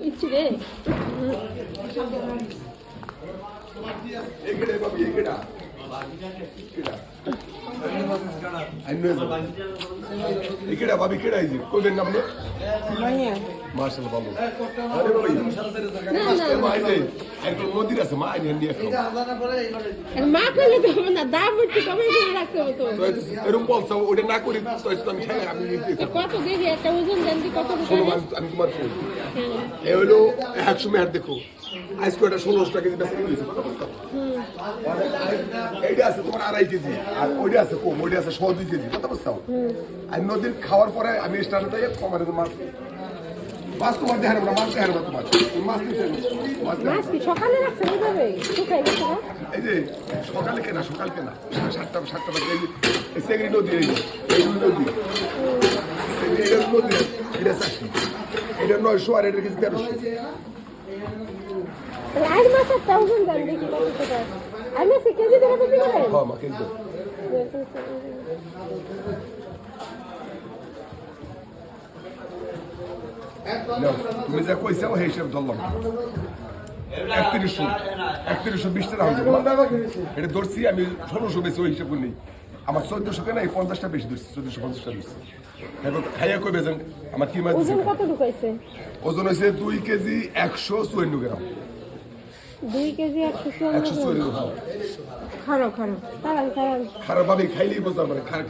ইচ্ছে রে ఇక్కడ బాబు ఇక్కడ ఇది కోవిడ్ నమ్మ মার্শাল বাবু আরে বাবা একদম মন্দির আছে মা আইনি নিয়ে মা কইলে তো না দাম একটু কমে করে রাখতে হবে তো এরকম বলছো ওটা না করি তো আমি খাই আমি কত দেখি একটা ওজন দেন দি কত আমি তোমার ফোন এ হলো 100 মেয়ার দেখো আজকে ওটা 16 টাকা কেজি বেশি দিয়েছে কত বলতো এইটা আছে তোমার 2.5 কেজি আর ওইটা আছে কম ওইটা আছে 102 কেজি কত বলছো আর নদীর খাওয়ার পরে আমি স্টার্টে যাই কমারে মাছ মাছ তোমার দেখার না মাছ দেখার না তোমার মাছ নিতে মাছ কি সকালে রাখছেন এইভাবে শুকাই গেছে না এই যে সকাল কেনা 7টা বাজে এই সেগরি নদী এই নদী এই নদী এটা চাষি এটা 900 আর এটা কেজি 1300 আর মাছ 1000 দাম দেখি কত টাকা আমি সে কেজি দেবো তো দিবেন হ্যাঁ মা কেজি তুমি যা কইছো সেই হিসাব ধরলাম 3120 টাকা হয়েছে এটা ধরছি আমি 1600 বেশি ওই হিসাব করি আমার 1400 কেনা এই 50টা বেশি ধরছি 1450টা ধরছি খাইয়া কই বেজন আমার কি মাছ ওজন কত ঢুকাইছে ওজন হয়েছে 2 কেজি 154 গ্রাম 2 কেজি 154 গ্রাম খারাপ তারা খারাপ ভাবে খাইলেই বোঝা মানে খারাপ